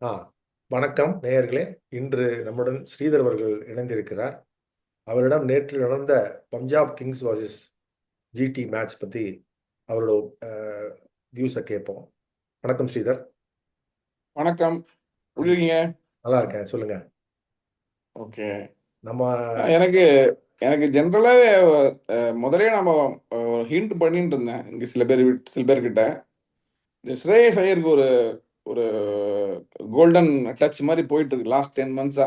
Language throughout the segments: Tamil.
ஆ வணக்கம் நேயர்களே. இன்று நம்முடன் ஸ்ரீதர் அவர்கள் இணைந்திருக்கிறார். அவரிடம் நேற்று நடந்த Punjab Kings vs GT match பத்தி அவரோட வியூஸை கேட்போம். வணக்கம் ஸ்ரீதர். வணக்கம். எப்படி இருக்கீங்க? நல்லா இருக்கேன், சொல்லுங்க. ஓகே. நம்ம எனக்கு எனக்கு ஜென்ரலாகவே முதலே நம்ம ஹிண்ட் பண்ணிட்டு இருந்தேன் இங்கே சில பேர்கிட்ட இந்த ஸ்ரேயஸ் ஐயருக்கு ஒரு ஒரு கோல்டன் டச் மாதிரி போயிட்டு இருக்கு லாஸ்ட் 10 months-ஆ.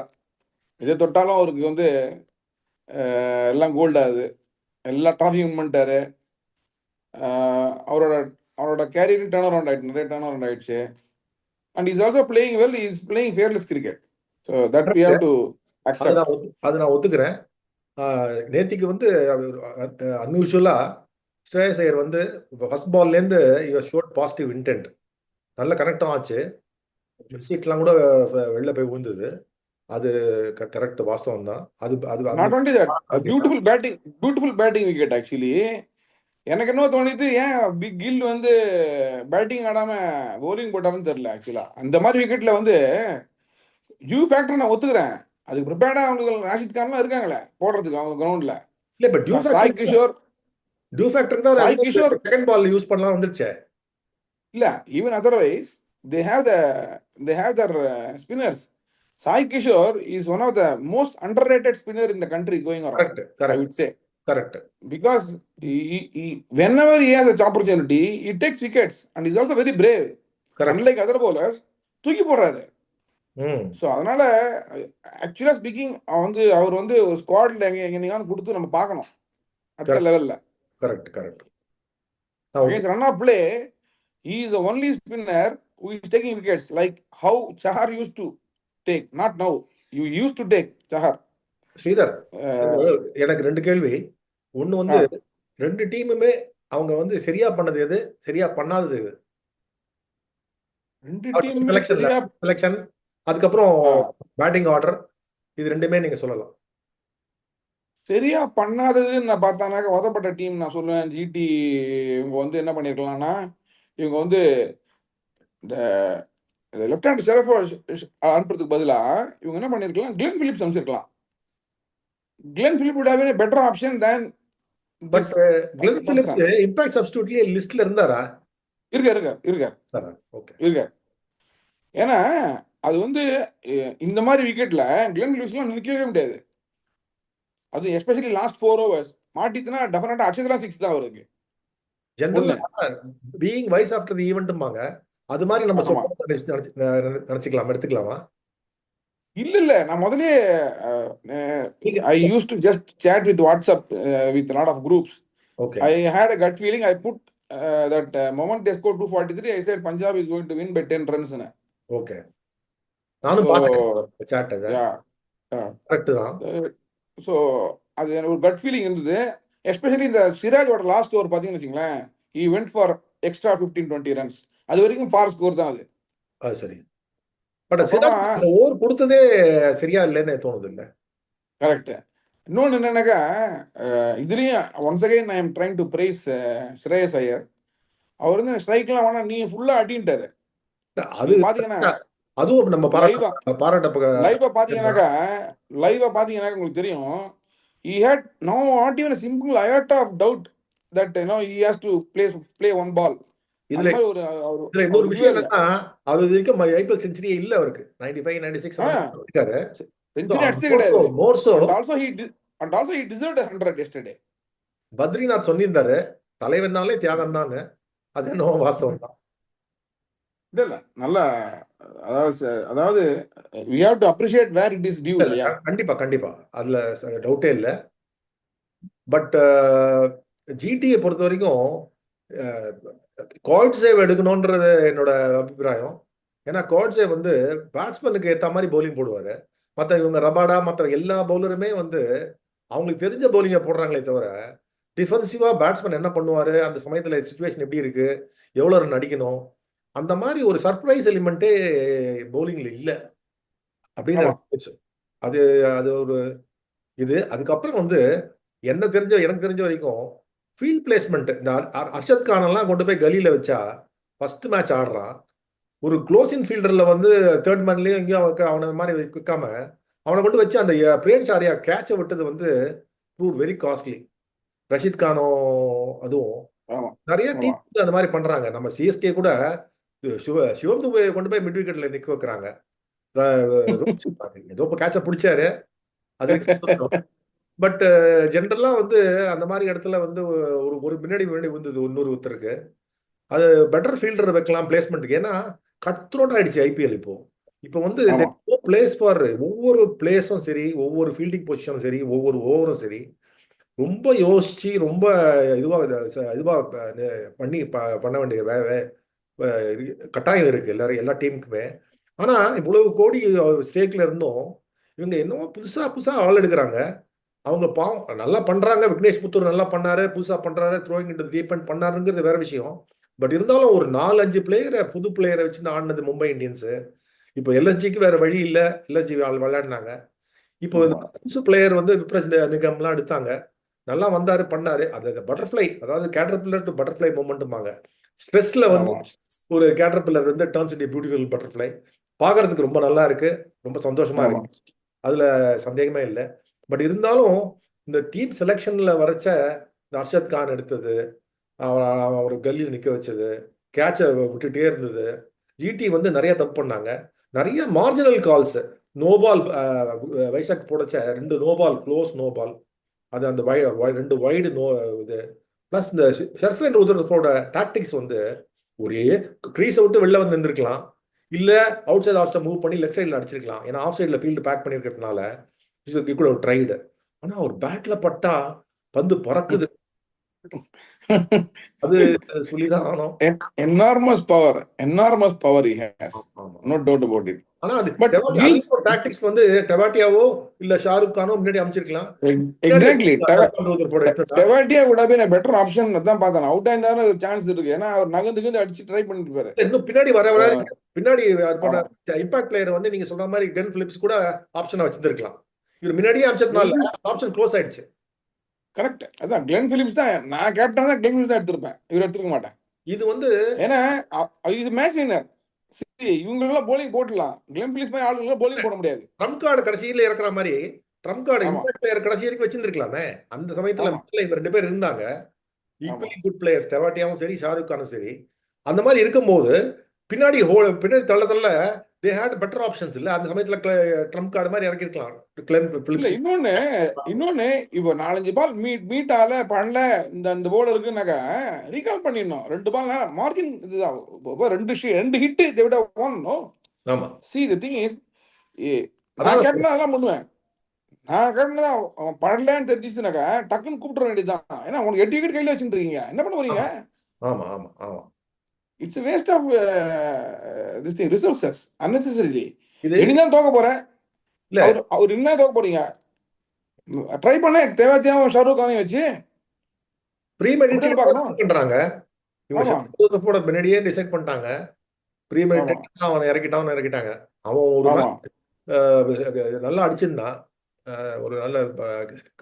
எதை தொட்டாலும் அவருக்கு வந்து எல்லாம் கோல்டு ஆகுது, எல்லா ட்ராஃபியும் பண்ணிட்டாரு. அவரோட அவரோட கேரியர் டர்ன் அரவுண்ட் ஆயிடுச்சு, நிறைய டர்ன் அரவுண்ட் ஆயிடுச்சு. And is also playing well, is playing fearless cricket. So that we have to accept. அது நான் ஒத்துக்கிறேன். நேத்திக்கு வந்து அன்யூஷுவலா ஸ்ரேயஸ் ஐயர் வந்து ஃபர்ஸ்ட் பால்லேருந்து இவர் ஷோட் பாசிட்டிவ் இன்டென்ட், நல்ல கனெக்டும் ஆச்சு. சீட்லாம் கூட வெளில போய் விழுந்தது. அது கரெக்ட், வாஸ்தவம் தான். அது அது not only that, beautiful batting wicket actually. எனக்கு என்ன தோணுது, ஏன் பிக் கில் வந்து பேட்டிங் ஆடாம bowling போட்டாருன்னு தெரியல. ஆக்சுவலா அந்த மாதிரி விக்கெட்ல வந்து யூ ஃபேக்டர் நான் ஒத்துக்கிறேன். அதுக்கு ப்ரிப்பேர்டா அவங்க ராஷித் கான்லாம் இருக்காங்களே போடுறதுக்கு அவங்க கிரவுண்ட்ல. இல்ல, இப்ப Sai Kishore Sai Kishore second ball use பண்ணலாம் வந்துருச்சே. இல்ல, even otherwise they have their spinners. Sai Kishore is one of the most underrated spinner in the country going around, I would say. Correct. Because whenever he has an opportunity, he takes wickets and he's also very brave. Correct. Unlike other bowlers, தூக்கி போடுறாரு. ஸோ அதனால ஆக்சுவலா ஸ்பீக்கிங் வந்து அவர் வந்து ஒரு ஸ்குவாட்ல எங்கேயாவது கொடுத்து நம்ம பார்க்கணும் அடுத்த லெவல்ல. Correct correct. Against run of play, he is the only spinner who is taking wickets, like how Chahar used to take. Not now, you used to take Chahar. Sridhar, எனக்கு ரெண்டு கேள்வி. ஒன்னு வந்து ரெண்டு டீமுமே அவங்க வந்து சரியா பண்ணது எது, சரியா பண்ணாதது எது? ரெண்டு டீமுமே செலக்ஷன், அதுக்கப்புறம் பேட்டிங் ஆர்டர், இது ரெண்டுமே நீங்க சொல்லலாம். சரியா பண்ணாததுன்னு நான் பார்த்தானாக்க உதப்பட்ட டீம் நான் சொல்லுவேன். ஜிடி இவங்க வந்து என்ன பண்ணியிருக்கலாம்னா, இவங்க வந்து இந்த லெஃப்ட் ஹேண்ட் செரஃப் அனுப்புறதுக்கு பதிலாக இவங்க என்ன பண்ணியிருக்கலாம், கிளென் பிலிப்ஸ் அனுப்பிச்சிருக்கலாம். Glenn Phillip would have been a better option than but Glenn Phillips impact சப்ஸ்டிட்யூட்லயே லிஸ்ட்ல இருந்தாரா? இருக்கார். ஏன்னா அது வந்து இந்த மாதிரி விக்கெட்ல கிளென் பிலிப்ஸ்லாம் நிற்கவே முடியாது. அது எஸ்பெஷலி லாஸ்ட் 4 overs மாட்டித்துனா டெஃபினட்டா அடிச்சதுலாம் 6 தான் அவருக்கு. ஜெனரலா பீயிங் வைஸ் ஆஃப்டர் தி ஈவென்ட்மாங்க, அது மாதிரி நம்ம நினைச்சுக்கலாம், எடுத்துக்கலாமா? இல்ல, நான் முதலே I used to just chat with WhatsApp with a lot of groups. Okay. I had a gut feeling. I put that moment they scored 243, I said Punjab is going to win by 10 runs. Okay. நானும் பார்த்தேன் சாட் அத. கரெக்ட் தான். ஸோ அது எனக்கு ஒரு கட் ஃபீலிங் இருந்தது. எஸ்பெஷலி இந்த சிராஜோட லாஸ்ட் ஓவர் பார்த்தீங்கன்னு வச்சுங்களேன், he went for extra 15-20 runs. அது வரைக்கும் பார் ஸ்கோர் தான் அது. சரி. பட் சிராஜ் ஓவர் கொடுத்ததே சரியா இல்லைன்னு தோணுது இல்ல? கரெக்ட். இன்னொன்று என்னன்னாக்கா, இதுலயும் once again I am trying to praise Shreyas Iyer. அவர் வந்து ஸ்ட்ரைக்லாம் வேணா நீ ஃபுல்லா அடின்ட்டாரு. அது பாத்தீங்கன்னா அதுவும் நம்ம லைவா பாத்தீங்கன்னாக்கா உங்களுக்கு தெரியும், he had not even a simple iota of doubt that he has to play one ball. இதுல இன்னொரு விஷயம் என்னன்னா, அது வரைக்கும் ஐபிஎல் செஞ்சுரியே இல்ல அவருக்கு. 95 96 இருக்காரு. செஞ்சுரி அடிச்சே கிடையாது. And also he deserved 100 yesterday. Badrinath சொல்லியிருந்தாரு, தலைவன்னாலே தியாகம் தான். அது என்ன வாஸ்தவம் தான். இல்ல நல்லா, அதாவது we have to appreciate where it is due. கண்டிப்பா அதுல டவுட்டே இல்ல. பட் ஜிடியை பொறுத்த வரைக்கும் காட்ஸேவ் எடுக்கணும்ன்றது என்னோட அபிப்பிராயம். ஏன்னா காட்ஸேவ் வந்து பேட்ஸ்மேனுக்கு ஏற்ற மாதிரி பவுலிங் போடுவாரு. மற்ற இவங்க ரபாடா மற்ற எல்லா பவுலருமே வந்து அவங்களுக்கு தெரிஞ்ச பவுலிங்கை போடுறாங்களே தவிர, டிஃபென்சிவா பேட்ஸ்மேன் என்ன பண்ணுவாரு, அந்த சமயத்துல சிச்சுவேஷன் எப்படி இருக்கு, எவ்வளவு ரன் அடிக்கணும், அந்த மாதிரி ஒரு சர்ப்ரைஸ் எலிமெண்ட்டே பவுலிங்ல இல்ல அப்படின்னு அது அது ஒரு இது. அதுக்கப்புறம் வந்து எனக்கு தெரிஞ்ச வரைக்கும் ஃபீல்ட் பிளேஸ்மெண்ட், இந்த அர்ஷத் கான் எல்லாம் கொண்டு போய் கலியில வச்சா ஃபர்ஸ்ட் மேட்ச் ஆடுறான், ஒரு க்ளோசிங் ஃபீல்டர்ல வந்து தேர்ட் மேன்லயும் எங்கேயும் அவனை மாதிரி வைக்காம அவனை கொண்டு வச்சு அந்த பிரியன்ஸ் ஆரியா கேட்சை விட்டது வந்து ப்ரூவ் வெரி காஸ்ட்லி. ரஷித் கானோ அதுவும் ஆமா நிறைய ஆமா டீம் அந்த மாதிரி பண்றாங்க. நம்ம சிஎஸ்கே கூட சிவம் துபை கொண்டு போய் மிட் விக்கெட்ல நிக்க வைக்கிறாங்க. ரோஹித் சர்மா ஏதோ இப்போ கேட்சை பிடிச்சாரு, அது வரைக்கும் சந்தோஷம். பட் ஜென்ரலா வந்து அந்த மாதிரி இடத்துல வந்து ஒரு ஒரு முன்னாடி முன்னாடி வந்தது இன்னொரு ஒருத்தருக்கு அது பெட்டர் ஃபீல்டர் வைக்கலாம் பிளேஸ்மெண்ட்டுக்கு. ஏன்னா கட் த்ரோட் ஆயிடுச்சு ஐபிஎல் இப்போ. இப்போ வந்து ஆமா பிளேஸ் ஃபார் ஒவ்வொரு பிளேஸும் சரி, ஒவ்வொரு ஃபீல்டிங் பொசிஷனும் சரி, ஒவ்வொரு ஓவரும் சரி, ரொம்ப யோசிச்சு ரொம்ப இதுவா பண்ணி பண்ண வேண்டிய கட்டாயம் இருக்கு எல்லாரும் எல்லா டீமுக்குமே. ஆனா இவ்வளவு கோடி ஸ்டேக்ல இருந்தும் இவங்க என்னவோ புதுசா புதுசா ஆள் எடுக்கிறாங்க. அவங்க பாவம் நல்லா பண்றாங்க. விக்னேஷ் புத்தூர் நல்லா பண்ணாரு, புதுசா பண்றாரு, த்ரோயிங் இன்டு டீப் அண்ட் பண்ணாருங்கிறது வேற விஷயம். பட் இருந்தாலும் ஒரு 4-5 பிளேயரை புது பிளேயரை வச்சு ஆடினது மும்பை இந்தியன்ஸ். இப்போ எல்எஸ்ஜிக்கு வேற வழி இல்லை, எல்எஸ்ஜி விளையாடினாங்க. இப்போ ஆமா புதுசு பிளேயர் வந்து விப்ரஸ் நிகம்லாம் எடுத்தாங்க, நல்லா வந்தாரு பண்ணாரு. அது பட்டர்ஃப்ளை, அதாவது கேட்டர்பில்லர் டு பட்டர்ஃப்ளை மூமெண்ட்டுமாங்க. ஸ்ட்ரெஸ்ல வந்து ஆமா ஒரு கேட்டர்பில்லர் வந்து டர்ன்ஸ் இன்டு பியூட்டிஃபுல் பட்டர்ஃப்ளை. பார்க்கறதுக்கு ரொம்ப நல்லா இருக்கு, ரொம்ப சந்தோஷமா ஆமா இருக்கு, அதுல சந்தேகமே இல்லை. பட் இருந்தாலும் இந்த டீம் செலெக்ஷன்ல வரைச்ச இந்த அர்ஷத் கான் எடுத்தது, அவர் கல்லியில் நிக்க வச்சது, கேட்சை விட்டுட்டே இருந்தது. ஜிடி வந்து நிறைய தப்பு பண்ணாங்க, நிறைய மார்ஜினல் கால்ஸ். நோபால் வைசாக் போடச்ச 2 நோபால், க்ளோஸ் நோபால், அது அந்த ரெண்டு வைடு நோ இது. பிளஸ் இந்த ஷர்ஃபேன் ருதர்ஃபோட டாக்டிக்ஸ் வந்து ஒரே கிரீஸை விட்டு வெளில வந்து நின்றுருக்கலாம், இல்ல அவுட் சைட் ஆஃப் மூவ் பண்ணி லெஃப்ட் சைடில் அடிச்சிருக்கலாம். ஏன்னா ஆஃப் சைடில் ஃபீல்டு பேக் பண்ணியிருக்கிறதுனால கூட ஒரு ட்ரைடு. ஆனா ஒரு பேட்ல பட்டா பந்து பறக்குது, அது சொல்லிதான் ஆனோம். enormous power he has, ஆமா. no doubt about it. ஆனா அது But Gil's டாக்டிக்ஸ் வந்து டெவாட்டியாவோ இல்ல ஷாருக் கானோ முன்னாடி அமைச்சிருக்கலாம். exactly எடுத்ததா Tewatia would have been a better option. அதான் பார்த்தேன். அவுட் ஆயிருந்தாலும் சான்ஸ் இருக்கு. ஏன்னா அவர் நகர்ந்து அடிச்சு ட்ரை பண்ணிட்டு இருப்பாரு. இன்னும் பின்னாடி வர ஆமா பின்னாடி இம்பாக்ட் பிளேயர் வந்து நீங்க சொல்ற மாதிரி கன் பிலிப்ஸ் கூட ஆப்ஷனா வச்சிருக்கலாம். இவர் முன்னாடியே அமைச்சதுனால ஆப்ஷன் க்ளோஸ் ஆயிடுச்சு. கரெக்ட். அதான் கிளென் பிலிப்ஸ் தான், நான் கேப்டன் தான் கிளென் பிலிப்ஸ் தான் எடுத்திருப்பேன், இவர் எடுத்துக்க மாட்டேன். இது வந்து ஏன்னா இது மேட்ச் வின்னர். இவங்களுக்கெல்லாம் போலிங் போட்டுலாம், கிளென் பிலிப்ஸ் மாதிரி ஆளுங்களுக்கு போலிங் போட முடியாது. ட்ரம்ப் கார்டு கடைசியில இறக்குற மாதிரி ட்ரம்ப் கார்டு ஆமா இம்பாக்ட் பிளேயர் கடைசி வரைக்கும் வச்சிருந்துருக்கலாமே. அந்த சமயத்துல ஆமா இவங்க 2 பேர் இருந்தாங்க, ஆமா ஈக்குவலி குட் பிளேயர்ஸ், டெவாட்டியாவும் சரி ஷாருக் கானும் சரி. அந்த மாதிரி இருக்கும்போது பின்னாடி பின்னாடி தள்ள தள்ள தே ஹேட் பெட்டர் ஆப்ஷன்ஸ் இல்ல. அந்த சமயத்துல ட்ரம்ப் கார்டு மாதிரி இறக்கிருக்கலாம் கிளென் இல்ல. பிலிப்ஸ். இன்னொன்னு இப்போ 4-5 பால் மீட் ஆல பண்ணல இந்த போலருக்குனாக்கா ரீகால் பண்ணிடணும். 2 பால் மார்ஜின் இதுதான். 2 ஹிட் இதை விட போகணும். ஆமா, சி தி திங் இஸ், நான் அதான் கேட்டேன்னா அதெல்லாம் பண்ணுவேன். நான் கேட்டேன்னா அவன் படலன்னு தெரிஞ்சிச்சுனாக்கா டக்குன்னு கூப்பிட வேண்டியதுதான். ஏன்னா உனக்கு 8 விக்கெட் கையில வச்சுட்டு இருக்கீங்க, என்ன பண்ண போறீங்க? ஆமா ஆமா ஆமா it's waste of this thing, resources unnecessarily. இது இனிதான் தோக்க போறேன், இல்ல அவர் என்ன தோக்க போறீங்க? ட்ரை பண்ண தேவையாவும் ஷாருக் கானையும் வச்சு ப்ரீமெடிட்டேட் பார்க்கணும். பண்றாங்க. ஆமா இவங்க முன்னாடியே டிசைட் பண்ணிட்டாங்க. ஆமா ப்ரீமெடிட்டேட் அவனை இறக்கிட்டாங்க. அவன் ஒரு ஆமா நல்லா அடிச்சிருந்தான். ஒரு நல்ல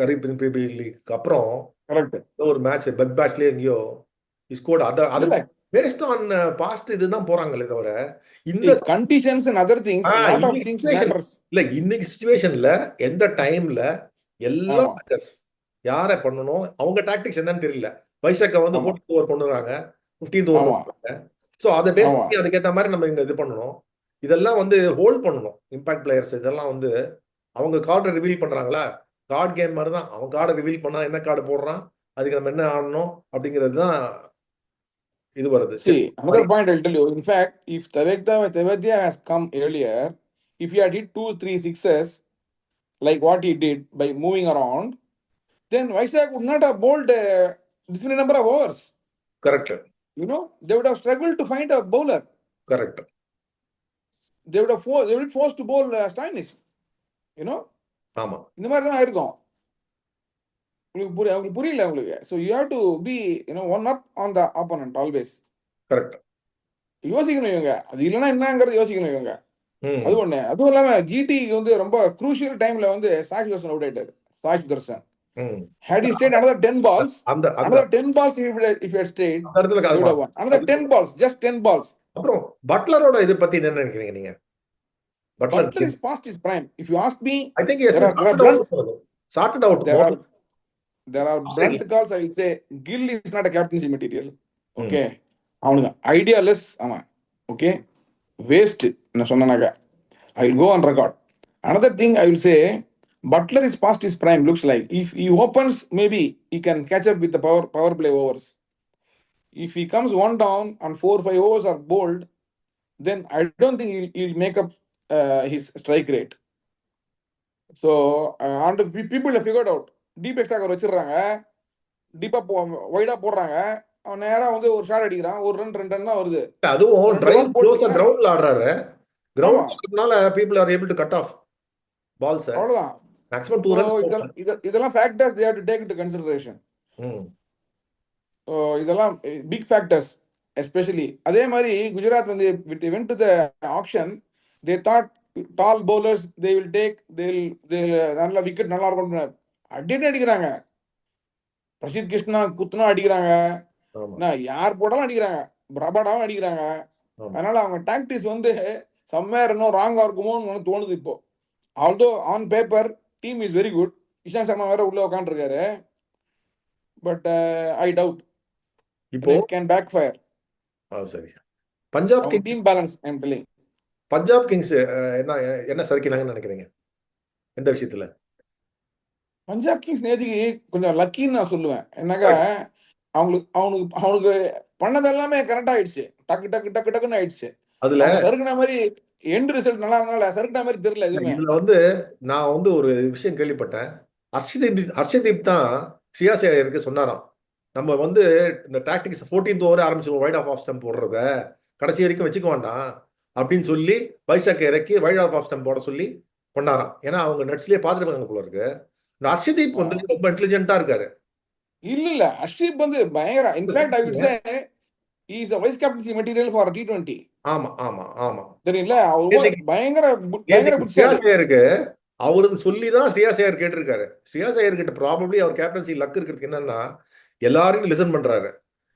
கரீபியன் பிரீமியர் லீக் அப்புறம் கரெக்ட். ஒரு மேட்ச் பெக் பேட்ச்லயே எங்கேயோ ஸ்கோர்ட். அது இல்ல பேஸ்ட் ஆன் பாஸ்ட் இதுதான் போறாங்களே தவிர இந்த conditions and other things, lot of things matters. இல்ல இன்னைக்கு சிச்சுவேஷன்ல எந்த டைம்ல எல்லா ஆமா மேட்டர்ஸ். யாரை பண்ணணும், அவங்க டாக்டிக்ஸ் என்னன்னு தெரியல. வைசாக்கை வந்து ஆமா 14th ஓவர் கொண்டுறாங்க, 15th ஓவர் ஆமா கொண்டுறாங்க. ஸோ அதை பேஸ் ஆமா பண்ணி அதுக்கேற்ற மாதிரி நம்ம இங்க இது பண்ணணும். இதெல்லாம் வந்து ஹோல்ட் பண்ணணும். இம்பாக்ட் பிளேயர்ஸ் இதெல்லாம் வந்து அவங்க கார்டை ரிவீல் பண்றாங்களா, கார்டு கேம் மாதிரி தான். அவன் கார்டை ரிவீல் பண்ணா என்ன கார்டு போடுறான், அதுக்கு நம்ம என்ன ஆடணும் அப்படிங்கிறது தான் இது வருது. See, another point I'll tell you. In fact, if Tewatia has come earlier, if he had hit 2-3 sixes like what he did by moving around, then Vaisak would not have bowled a different number of overs. Correct You know, they would have struggled to find a bowler. Correct. They would be forced to bowl Stoinis. You know, ஆமா இந்த மாதிரி தான் இருக்கும். உங்களுக்கு புரியல உங்களுக்கு. So you have to be one up on the opponent always. Correct. யோசிக்கணும் இவங்க, அது இல்லைன்னா என்னங்கிறது யோசிக்கணும் இவங்க. ம் அது ஒண்ணு. அதுவும் இல்லாம ஜிடிக்கு வந்து ரொம்ப குரூஷியல் டைம்ல வந்து சாய் சுதர்சன் அவுட் ஆயிட்டாரு. சாய் சுதர்சன் ம் had he stayed another 10 balls, அந்த another 10 balls if he had stayed, அந்த இடத்துல they would have won. Another 10 balls, just 10 balls. அப்புறம் பட்லரோட இது பத்தி என்ன நினைக்கிறீங்க நீங்க? Butler Butler is past his prime. If you ask me, I think is there are there are sorted blunt out sorted out there more. are there are blunt calls. I would say Gill is not a captaincy material. Okay, அவனுக்கு ஐடியாலெஸ் அவன். ஓகே, வேஸ்ட் என்ன சொன்னாங்க. I will go on record. Another thing I will say, Butler is past his prime. Looks like if he opens, maybe he can catch up with the power play overs. If he comes one down and 4 5 overs are bowled, then I don't think he'll make up his strike rate. So அந்த people have figured out deep எக்ஸாகர் வச்சிடுறாங்க, டீப்பாக வைடாக போடுறாங்க, அவன் நேராக வந்து ஒரு ஷாட் அடிக்கிறான், ஒரு ரன் 2 ரன் தான் வருது. அதுவும் 2 டிரைவ் ஓவர் க்ளோஸா போட்டீங்கன்னா கிரவுண்ட்ல ஆடுறாரு. ஆமா, கிரவுண்ட்னால people are able to cut off balls அவ்வளோதான். Maximum 2 so runs. இதெல்லாம் factors they have to take into consideration. ம் ஸோ இதெல்லாம் பிக் ஃபேக்டர்ஸ். எஸ்பெஷலி அதே மாதிரி குஜராத் வந்து went to the auction, they thought tall bowlers they will take, they நல்ல விக்கெட் நல்லா இருக்கும் அடிட்டு அடிக்கிறாங்க. பிரசித் கிருஷ்ணா குத்துனா அடிக்கிறாங்க, ஆமா நான் யார் போட்டாலும் அடிக்கிறாங்க, ரபாடாவும் அடிக்கிறாங்க. ஆமா அதனால அவங்க டாக்டிக்ஸ் வந்து சம்வேர் இன்னும் ராங்கா இருக்குமோன்னு எனக்கு தோணுது இப்போ. Although on paper team is very good, Ishant Sharma வேற உள்ள உட்காந்துருக்காரு, பட் ஐ டவுட் இப்போ இட் கேன் பேக் ஃபயர். சரி பஞ்சாப் அவங்க Kings team balance I'm telling. Punjab Kings என்ன என்ன சரிக்கிறாங்கன்னு நினைக்கிறீங்க எந்த விஷயத்துல? பஞ்சாப் கிங்ஸ் நேற்றுக்கு கொஞ்சம் லக்கின்னு நான் சொல்லுவேன். என்னக்கா அவங்களுக்கு அவனுக்கு அவனுக்கு பண்ணது எல்லாமே கரெக்ட் ஆயிடுச்சு, டக்கு டக்கு டக்கு டக்குன்னு ஆயிடுச்சு. அதுல அவங்க சறுக்குன மாதிரி எண்ட் ரிசல்ட் நல்லா இருந்தால சறுக்குன மாதிரி தெரியல எதுவுமே. இதுல வந்து நான் வந்து ஒரு விஷயம் கேள்விப்பட்டேன். ஹர்ஷதீப் தான் ஸ்ரேயாஸ் ஐயருக்கு சொன்னாராம், நம்ம வந்து இந்த டாக்டிக்ஸ் 14th ஓவர் ஆரம்பிச்சிருவோம், வைட் ஆஃப் ஸ்டம்ப் போடுறத கடைசி வரைக்கும் வச்சுக்க வேண்டாம் அப்படின்னு சொல்லி வைசாக்கை இறக்கி வைட் ஆஃப் ஸ்டம்ப் போட சொல்லி பண்ணாராம். ஏன்னா அவங்க நெட்ஸ்லயே பார்த்துருப்பாங்க போல இருக்கு. இந்த ஹர்ஷதீப் வந்து ரொம்ப இன்டெலிஜென்ட்டா இருக்காரு. இல்ல அஷ்ரீப் வந்து பயங்கர, in fact I would say he is a vice captaincy material for T20. ஆமா ஆமா ஆமா தெரியல, அவர் பயங்கர பயங்கர புட்சாலி. ஸ்ரேயாஸ் ஐயருக்கு அவருக்கு சொல்லி தான் ஸ்ரேயாஸ் ஐயர் கேட்டிருக்காரு. ஸ்ரேயாஸ் ஐயர் கிட்ட ப்ராபப்ளி அவர் கேப்டன்சி லக் இருக்கிறதுக்கு என்னன்னா எல்லாரையும் லிசன் பண்றாரு,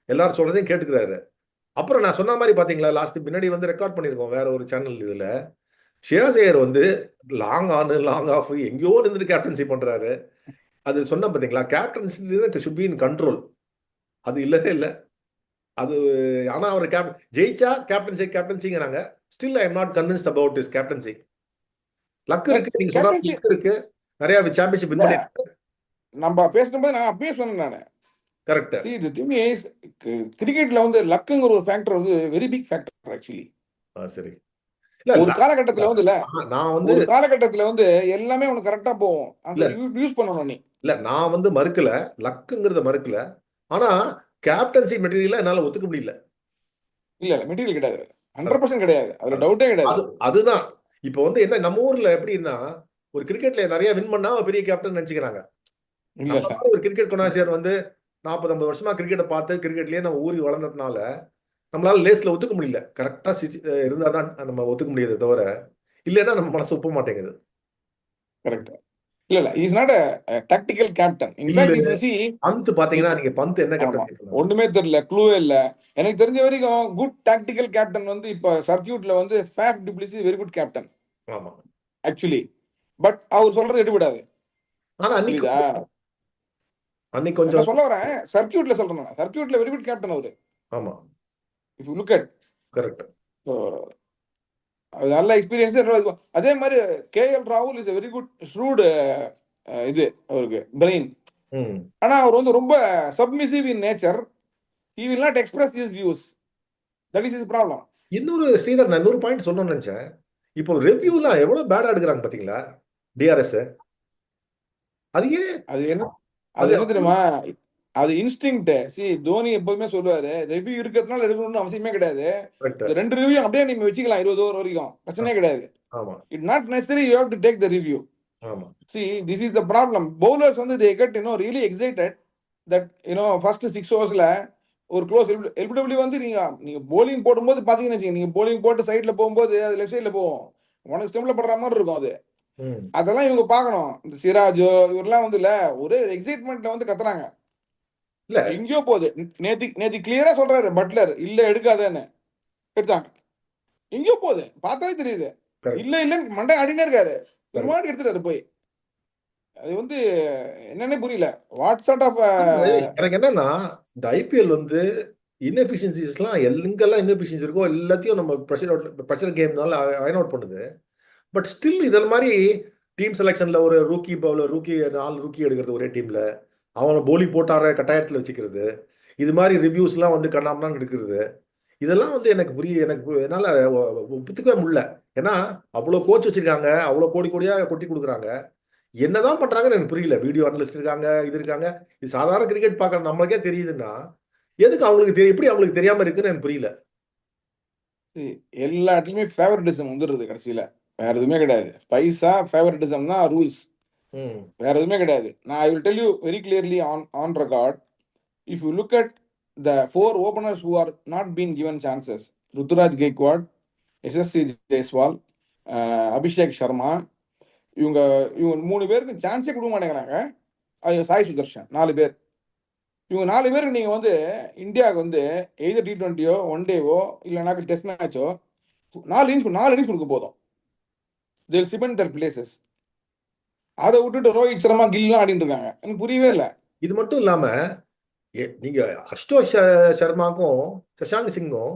எல்லாரும் சொல்றதையும் கேட்டுக்கிறாரு. அப்புறம் நான் சொன்ன மாதிரி பாத்தீங்களா, லாஸ்ட் பின்னாடி வந்து ரெக்கார்ட் பண்ணிருக்கோம் வேற ஒரு சேனல் இதுல, ஸ்ரேயாஸ் ஐயர் வந்து லாங் ஆன் லாங் ஆஃப் எங்கேயோ இருந்துட்டு கேப்டன்சி பண்றாரு. அது சொன்ன பாத்தீங்களா, captaincy should be in control. அது இல்லவே இல்லை. அது ஆனா அவர் ஜெயிச்சா கேப்டன்சிங்கிறாங்க. Still I am not convinced about this captaincy. Luck இருக்கு, நீங்க சொல்ற லக் இருக்கு, நிறைய சாம்பியன்ஷிப் வின் பண்ணிருக்காரு. நம்ம பேசும்போது நான் அப்பயே சொன்னேன் நானு, correct. see the thing is கிரிக்கெட்ல வந்து லக்குங்கிற ஒரு ஃபேக்டர் வந்து வெரி பிக் ஃபேக்டர் ஆக்சுவலி. சரி ஒரு காலகட்டத்துல வந்து இல்ல, நான் வந்து ஒரு காலகட்டத்துல வந்து எல்லாமே உனக்கு கரெக்டா போகும், அந்த யூஸ் பண்ணணும் நீ. இல்ல நான் வந்து மறுக்கல, லக்குங்கிறத மறுக்கல. ஆனா கேப்டன்சி மெட்டீரியல் என்னால ஒத்துக்க முடியல. இல்ல மெட்டீரியல் கிடையாது, 100% கிடையாது, அதுல டவுட்டே கிடையாது. அதுதான் இப்போ வந்து என்ன நம்ம ஊர்ல எப்படின்னா, ஒரு கிரிக்கெட்ல நிறைய வின் பண்ணா பெரிய கேப்டன் நினைச்சுக்கிறாங்க. ஒரு கிரிக்கெட் கொனாசியர் வந்து 40-50 வருஷமா கிரிக்கெட்டை பார்த்து கிரிக்கெட்லயே நம்ம ஊறி வளர்ந்ததுனால நம்மளால லேஸ்ல ஒத்துக்க முடியல. கரெக்டா இருந்தாதான் நம்ம ஒத்துக்க முடியாது, தவிர இல்லைன்னா நம்ம மனசு ஒப்ப மாட்டேங்குது. கரெக்ட். இல்ல is not a tactical captain. In fact if you see Pant பாத்தீங்கன்னா, நீங்க பந்த் என்ன கேப்டன் ஒண்ணுமே தெரியல, க்ளூவே இல்ல. எனக்கு தெரிஞ்ச வரைக்கும் குட் டாக்டிக்கல் கேப்டன் வந்து இப்ப சர்க்யூட்ல வந்து Faf to Plessis very good captain. ஆமா ஆக்சுவலி, பட் அவர் சொல்றது எடுபடாது. ஆனா அன்னைக்கு கொஞ்சம் சொல்ல வரேன், சர்க்யூட்ல சொல்றேன், சர்க்யூட்ல வெரி குட் கேப்டன் அவரு. ஆமா if you look at correct. நல்ல எக்ஸ்பீரியன்ஸ். அதே மாதிரி கேஎல் ராகுல் இஸ் வெரி குட் ஷ்ரூட், இது அவருக்கு பிரெயின். ஆனா அவர் வந்து ரொம்ப submissive in nature. he will not express his views, that is his problem. இன்னொரு ஸ்ரீதர், நான் 100 பாயிண்ட் சொல்லணும்னு நினைச்சேன். இப்போ ரிவ்யூலாம் எவ்வளவு பேடா எடுக்கிறாங்க பாத்தீங்களா டிஆர்எஸ். அது என்ன தெரியுமா, அது இன்ஸ்டிங்க்ட். சி தோனி எப்பவுமே சொல்லுவாரு, ரிவ்யூ இருக்கிறதுனால எடுக்கணும்னு அவசியமே கிடையாது. 2 ரிவ்யூ அப்படியே நீங்க வச்சுக்கலாம் 20 ஓவர் வரைக்கும், பிரச்சனையே கிடையாது. It not necessary you have to take the review. See this is the problem. Bowlers வந்து they get really excited that first 6 ஓவர்ஸ்ல ஒரு க்ளோஸ் எல்பிடபிள்யூ வந்து நீங்க போலிங் போடும்போது பாத்தீங்கன்னு வச்சுக்கோங்க, நீங்க போலிங் போட்டு சைட்ல போகும்போது அது லெஃப்ட் சைட்ல போகும், உனக்கு ஸ்டெம்ல படுற மாதிரி இருக்கும் அது. அதெல்லாம் இவங்க பாக்கணும். இந்த சிராஜ் இவரெல்லாம் வந்து இல்ல ஒரே எக்ஸைட்மெண்ட்ல வந்து கத்துறாங்க, இல்ல எங்கேயோ போகுது. நேத்தி கிளியரா சொல்றாரு பட்லர், இல்ல எடுக்காதேன்னு, எடுத்தாங்க. எங்கேயோ போகுது, பார்த்தாலே தெரியுது. கரெக்ட். இல்ல இல்லன்னு மண்டை ஆடினே இருக்காரு, ஒரு கரெக்ட். மாட்டி எடுத்துட்டாரு போய். அது வந்து என்னன்னே புரியல. வாட் சார்ட் ஆஃப் எனக்கு என்னன்னா, இந்த ஐபிஎல் வந்து இன்எஃபிஷியன்சிஸ்லாம் எங்கெல்லாம் இன்எஃபிஷியன்சி இருக்கோ எல்லாத்தையும் நம்ம ப்ரெஷர் கேம்னால அயன் அவுட் பண்ணுது. பட் ஸ்டில் இதில் மாதிரி டீம் செலெக்ஷன்ல ஒரு ரூக்கி பவுலர், ரூக்கி 4 ரூக்கி எடுக்கிறது ஒரே டீம்ல, அவனை போலி போட்டார கட்டாயத்தில் வச்சுக்கிறது, இது மாதிரி ரிவ்யூஸ்லாம் வந்து கண்ணாமண்ணான்னு எடுக்கிறது, இதெல்லாம் வந்து என்னால ஒப்புத்துக்கவே முடியல. ஏன்னா அவ்வளோ கோச் வச்சிருக்காங்க, அவ்வளோ கோடி கோடியா கொட்டி கொடுக்குறாங்க, என்னதான் பண்றாங்கன்னு எனக்கு புரியல. வீடியோ அனலிஸ்ட் இருக்காங்க, இது இருக்காங்க. இது சாதாரண கிரிக்கெட் பார்க்குற நம்மளுக்கே தெரியுதுன்னா எதுக்கு அவங்களுக்கு தெரியும், எப்படி அவங்களுக்கு தெரியாம இருக்குன்னு எனக்கு புரியல. எல்லா இடத்துலயுமே ஃபேவரட்டிசம் வந்துடுது கடைசியில. வேற எதுவுமே கிடையாது. பைசா ஃபேவரட்டிசம் தான் ரூல்ஸ், ம். வேற எதுவுமே கிடையாது. நான் I will tell you very clearly on record. If you look at the 4 openers who are not been given chances, Ruturaj Gaikwad, எஸ்எஸ்சி ஜெய்ஸ்வால், அபிஷேக் சர்மா, இவங்க இவங்க 3 பேருக்கு சான்ஸே கொடுக்க மாட்டேங்கிறாங்க. சாய் சுதர்ஷன் 4 பேர். இவங்க 4 பேருக்கு நீங்க வந்து இந்தியாவுக்கு வந்து எய்தர் T20யோ ஒன் டேவோ இல்லைனாக்க டெஸ்ட் மேட்சோ 4 இன்னிங்ஸ் கொடுக்க போதும். they will cement their places. அதை விட்டுட்டு ரோஹித் சர்மா கில்லாம் ஆடிட்டு இருக்காங்க. எனக்கு புரியவே இல்லை. இது மட்டும் இல்லாம நீங்க அஷ்டோஷ் சர்மாக்கும் சஷாங்க் சிங்கும்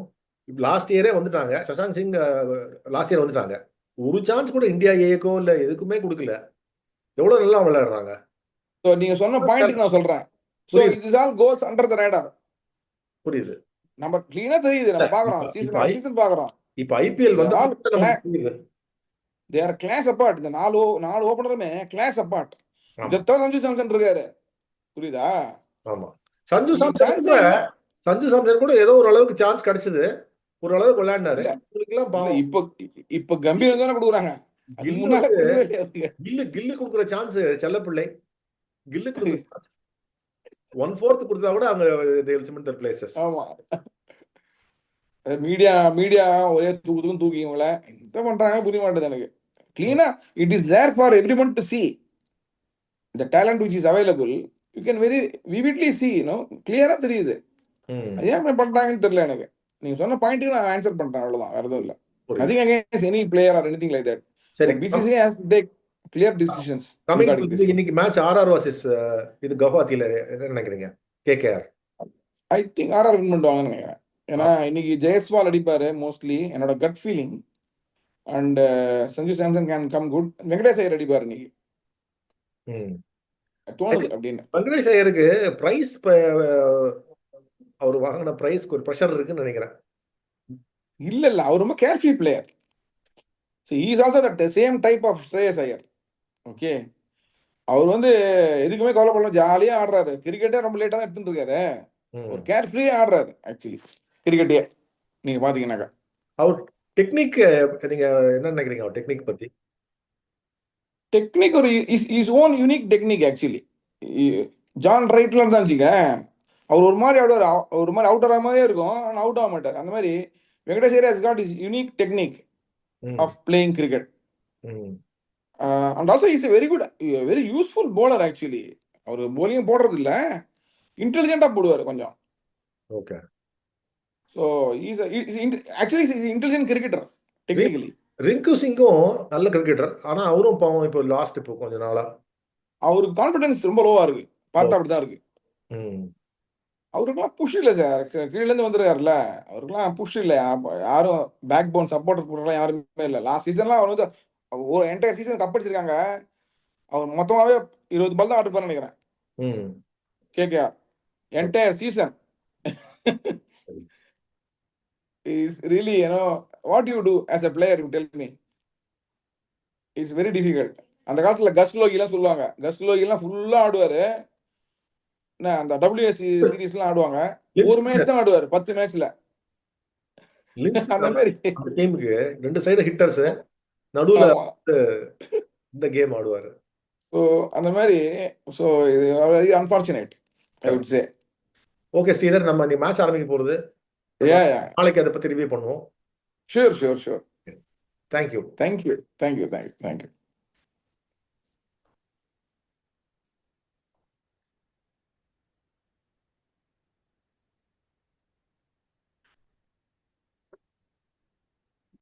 லாஸ்ட் இயரே வந்துட்டாங்க. சஷாங்க் சிங் லாஸ்ட் இயர் வந்துட்டாங்க. ஒரு சான்ஸ் கூட இந்தியா ஏக்கோ இல்ல எதுக்குமே கொடுக்கல. எவ்வளவு நல்லா விளையாடுறாங்க. ஸோ நீங்க சொன்ன பாயிண்ட்டுக்கு நான் சொல்றேன். ஸோ புரியுது. இது all cos under the radar. புரியுது. நம்ம கிளீனா தெரியுது, நம்ம பாக்குறோம், இப்ப சீசன் சீசன் பாக்குறோம். இப்ப ஐபிஎல் வந்து தே ஆர் கிளாஸ் அப்பார்ட். இந்த 4 ஓபனருமே கிளாஸ் அப்பார்ட். ஆமா. இதை தவிர சஞ்சு சாம்சன் இருக்காரு, புரியுதா? ஆமா. சஞ்சு உங்களுக்கு சாம்சன் சான்ஸே கூட இல்ல. சஞ்சு சாம்சன் கூட ஏதோ ஒரு அளவுக்கு சான்ஸ் கிடைச்சது, ஒரு அளவுக்கு விளையாடினாரு. இல்ல இவங்களுக்கெல்லாம் இல்ல, பாவம். இப்ப கம்பீரம் தானே கொடுக்குறாங்க. அது கில்லு முன்னால வந்து கொடுக்கவே இல்லையா? கில்லு கொடுக்குற சான்ஸ் செல்லப்பிள்ளை. கில்லு கொடுக்குற சான்ஸ் 1/4 கொடுத்தா கூட அவங்க they will cement their places. ஆமா. மீடியா ஒரே தூக்கி இவங்கள என்ன பண்றாங்க புரிய மாட்டேது எனக்கு. கிளீனா it is there for everyone to see the talent which is available. You can very vividly see, கிளியரா தெரியுது. ம். அது ஏன் பண்றாங்கன்னு தெரியல எனக்கு. நீங்க சொன்ன பாயிண்ட்டுக்கு நான் ஆன்சர் பண்றேன், அவ்வளவுதான், வேற எதுவும் இல்ல. புரியுது. Nothing against any player or anything like that. சரி. But BCCI has to take clear decisions coming regarding this. இன்னைக்கு மேட்ச் ஆர்ஆர் வர்சஸ் இது கவுஹாத்தில என்ன நினைக்கிறீங்க? KKR. I think RR win பண்ணுவாங்கன்னு நினைக்கிறேன். ஏன்னா இன்னைக்கு ஜெயஸ்வால் அடிப்பாரு மோஸ்ட்லி, என்னோட gut feeling. And Sanju Samson can come good. Venkatesh Iyer அடிப்பாரு இன்னைக்கு, தோணுது அப்படின்னு. வெங்கடேஷ் ஐயருக்கு பிரைஸ் அவர் வாங்கின பிரைஸ்க்கு ஒரு ப்ரெஷர் இருக்குன்னு நினைக்கிறேன். இல்ல அவர் ரொம்ப carefree player. he is also that same type of Shreyas Iyer. Okay, அவர் வந்து எதுக்குமே கவலைப்படல, ஜாலியா ஆடுறாரு. கிரிக்கெட்டே ரொம்ப லேட்டா தான் எடுத்துட்டு இருக்காரு. ஒரு கேர்ஃப்ரீயா ஆடுறாரு ஆக்சுவலி கிரிக்கெட்டே, நீங்க பாத்தீங்கன்னாக்கா. அவர் டெக்னிக் நீங்க என்ன நினைக்கிறீங்க அவர் டெக்னிக் பத்தி? டெக்னிக் ஒரு is own unique technique actually. John ரைட்ல இருந்தாச்சுங்க, அவர் ஒரு மாதிரி ஆடுவார், ஒரு மாதிரி அவுட் ஆகிற மாதிரியே இருக்கும், ஆனால் அவுட் ஆக மாட்டார். அந்த மாதிரி Venkatesh Iyer has got is unique technique of playing cricket. And also is very good, very useful bowler actually. அவர் போலிங் போடுறது இல்லை, இன்டெலிஜென்ட்டா போடுவார் கொஞ்சம். Okay. So actually is intelligent cricketer technically. Rinku சிங்கும் நல்ல கிரிக்கெட்டர், ஆனா அவரும் பாவம் இப்போ லாஸ்ட் இப்போ கொஞ்ச நாளா அவருக்கு கான்ஃபிடன்ஸ் ரொம்ப லோவா இருக்கு, பார்த்தா அப்படிதான் இருக்கு. அவருக்கெல்லாம் புஷ் இல்லை சார், கீழேருந்து வந்துருக்காருல்ல, அவருக்கெல்லாம் புஷ் இல்லை. யாரும் பேக் போன் சப்போர்ட்டர் போடுறதுலாம் யாருமே இல்லை. லாஸ்ட் சீசன்லாம் அவர் வந்து ஒரு என்டையர் சீசன் கப் அடிச்சிருக்காங்க. அவர் மொத்தமாகவே 20 பால் தான் ஆர்டர் பண்ண நினைக்கிறேன். KKR entire season is really what you do as a player, you tell me. It's very difficult. அந்த காலத்துல கஸ்லோகிலாம் சொல்லுவாங்க, கஸ்லோகிலாம் ஃபுல்லா ஆடுவாரு. அந்த WSC சீரீஸ்லாம் ஆடுவாங்க, ஒரு மேட்ச் தான் ஆடுவார் 10 மேட்ச்ல. அந்த மாதிரி டீமுக்கு 2 சைடு ஹிட்டர்ஸ், நடுவுல இந்த கேம் ஆடுவாரு. ஸோ அந்த மாதிரி, ஸோ இது very unfortunate I would say. Okay Sridhar, நம்ம இந்த மேட்ச் ஆரம்பிக்க போறது, நாளைக்கு அதை பத்தி ரிவ்யூ பண்ணுவோம். ஷூர். தேங்க்யூ. தேங்க்யூ.